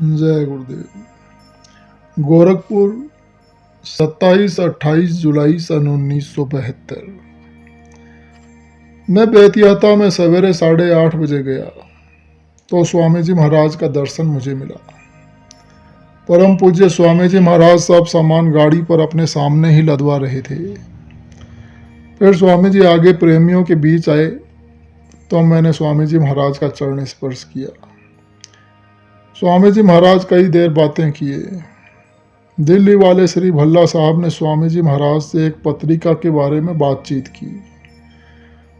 जय गुरुदेव। गोरखपुर 27-28 जुलाई सन 1972। मैं बेतियाता में सवेरे 8:30 बजे गया तो स्वामी जी महाराज का दर्शन मुझे मिला। परम पूज्य स्वामी जी महाराज सब सामान गाड़ी पर अपने सामने ही लदवा रहे थे। फिर स्वामी जी आगे प्रेमियों के बीच आए तो मैंने स्वामी जी महाराज का चरण स्पर्श किया। स्वामी जी महाराज कई देर बातें किए। दिल्ली वाले श्री भल्ला साहब ने स्वामी जी महाराज से एक पत्रिका के बारे में बातचीत की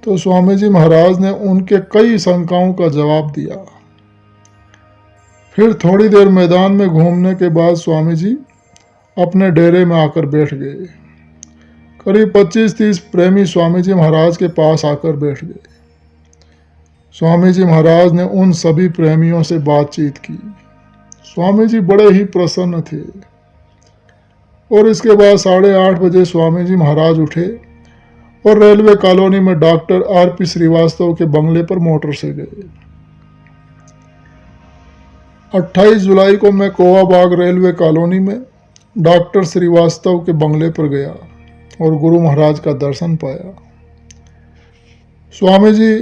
तो स्वामी जी महाराज ने उनके कई शंकाओं का जवाब दिया। फिर थोड़ी देर मैदान में घूमने के बाद स्वामी जी अपने डेरे में आकर बैठ गए। करीब 25-30 प्रेमी स्वामी जी महाराज के पास आकर बैठ गए। स्वामी जी महाराज ने उन सभी प्रेमियों से बातचीत की। स्वामी जी बड़े ही प्रसन्न थे और इसके बाद 8:30 बजे स्वामी जी महाराज उठे और रेलवे कॉलोनी में डॉक्टर आर.पी. श्रीवास्तव के बंगले पर मोटर से गए। 28 जुलाई को मैं कोवा बाग रेलवे कॉलोनी में डॉक्टर श्रीवास्तव के बंगले पर गया और गुरु महाराज का दर्शन पाया। स्वामी जी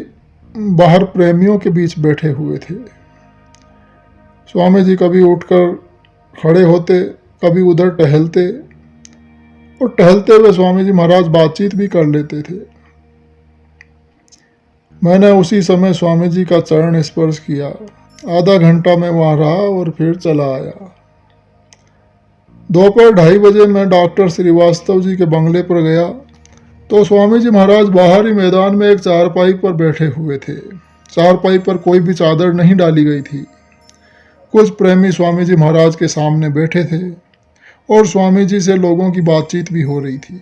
बाहर प्रेमियों के बीच बैठे हुए थे। स्वामी जी कभी उठकर खड़े होते, कभी उधर टहलते और टहलते हुए स्वामी जी महाराज बातचीत भी कर लेते थे। मैंने उसी समय स्वामी जी का चरण स्पर्श किया। आधा घंटा मैं वहाँ रहा और फिर चला आया। दोपहर 2:30 बजे मैं डॉक्टर श्रीवास्तव जी के बंगले पर गया तो स्वामी जी महाराज बाहर ही मैदान में एक चारपाई पर बैठे हुए थे। चारपाई पर कोई भी चादर नहीं डाली गई थी। कुछ प्रेमी स्वामी जी महाराज के सामने बैठे थे और स्वामी जी से लोगों की बातचीत भी हो रही थी।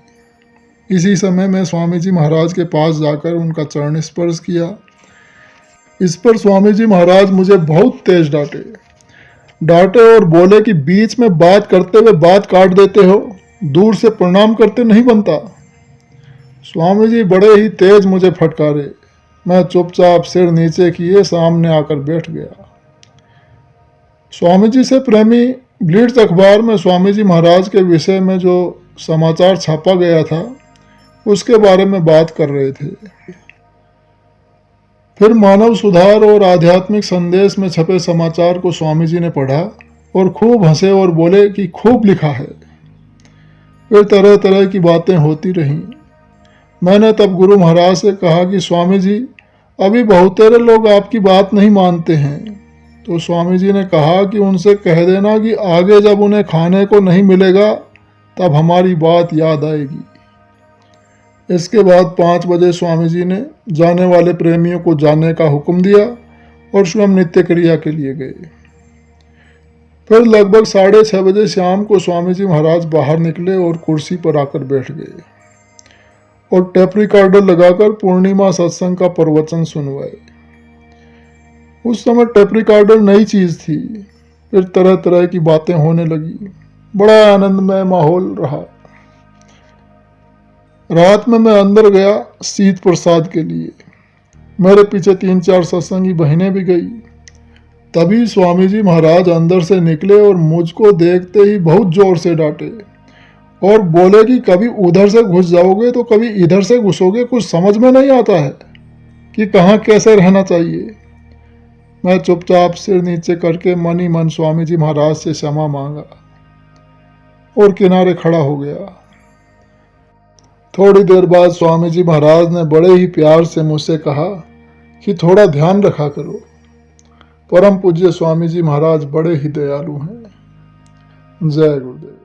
इसी समय मैं स्वामी जी महाराज के पास जाकर उनका चरण स्पर्श किया। इस पर स्वामी जी महाराज मुझे बहुत तेज डांटे और बोले कि बीच में बात करते हुए बात काट देते हो, दूर से प्रणाम करते नहीं बनता। स्वामी जी बड़े ही तेज मुझे फटकारे। मैं चुपचाप सिर नीचे किए सामने आकर बैठ गया। स्वामी जी से प्रेमी ब्लिट्ज अखबार में स्वामी जी महाराज के विषय में जो समाचार छापा गया था उसके बारे में बात कर रहे थे। फिर मानव सुधार और आध्यात्मिक संदेश में छपे समाचार को स्वामी जी ने पढ़ा और खूब हंसे और बोले कि खूब लिखा है। फिर तरह तरह की बातें होती रहीं। मैंने तब गुरु महाराज से कहा कि स्वामी जी अभी बहुतेरे लोग आपकी बात नहीं मानते हैं। तो स्वामी जी ने कहा कि उनसे कह देना कि आगे जब उन्हें खाने को नहीं मिलेगा तब हमारी बात याद आएगी। इसके बाद 5 बजे स्वामी जी ने जाने वाले प्रेमियों को जाने का हुक्म दिया और स्वयं नित्य क्रिया के लिए गए। फिर लगभग 6:30 बजे शाम को स्वामी जी महाराज बाहर निकले और कुर्सी पर आकर बैठ गए और टेप रिकॉर्डर लगाकर पूर्णिमा सत्संग का प्रवचन सुनवाए। उस समय टेप रिकॉर्डर नई चीज थी। फिर तरह तरह की बातें होने लगी। बड़ा आनंदमय माहौल रहा। रात में मैं अंदर गया शीत प्रसाद के लिए। मेरे पीछे 3-4 सत्संगी बहनें भी गई। तभी स्वामी जी महाराज अंदर से निकले और मुझको देखते ही बहुत जोर से डांटे और बोले कि कभी उधर से घुस जाओगे तो कभी इधर से घुसोगे, कुछ समझ में नहीं आता है कि कहाँ कैसे रहना चाहिए। मैं चुपचाप सिर नीचे करके मन ही मन स्वामी जी महाराज से क्षमा मांगा और किनारे खड़ा हो गया। थोड़ी देर बाद स्वामी जी महाराज ने बड़े ही प्यार से मुझसे कहा कि थोड़ा ध्यान रखा करो। परम पूज्य स्वामी जी महाराज बड़े ही दयालु हैं। जय गुरुदेव।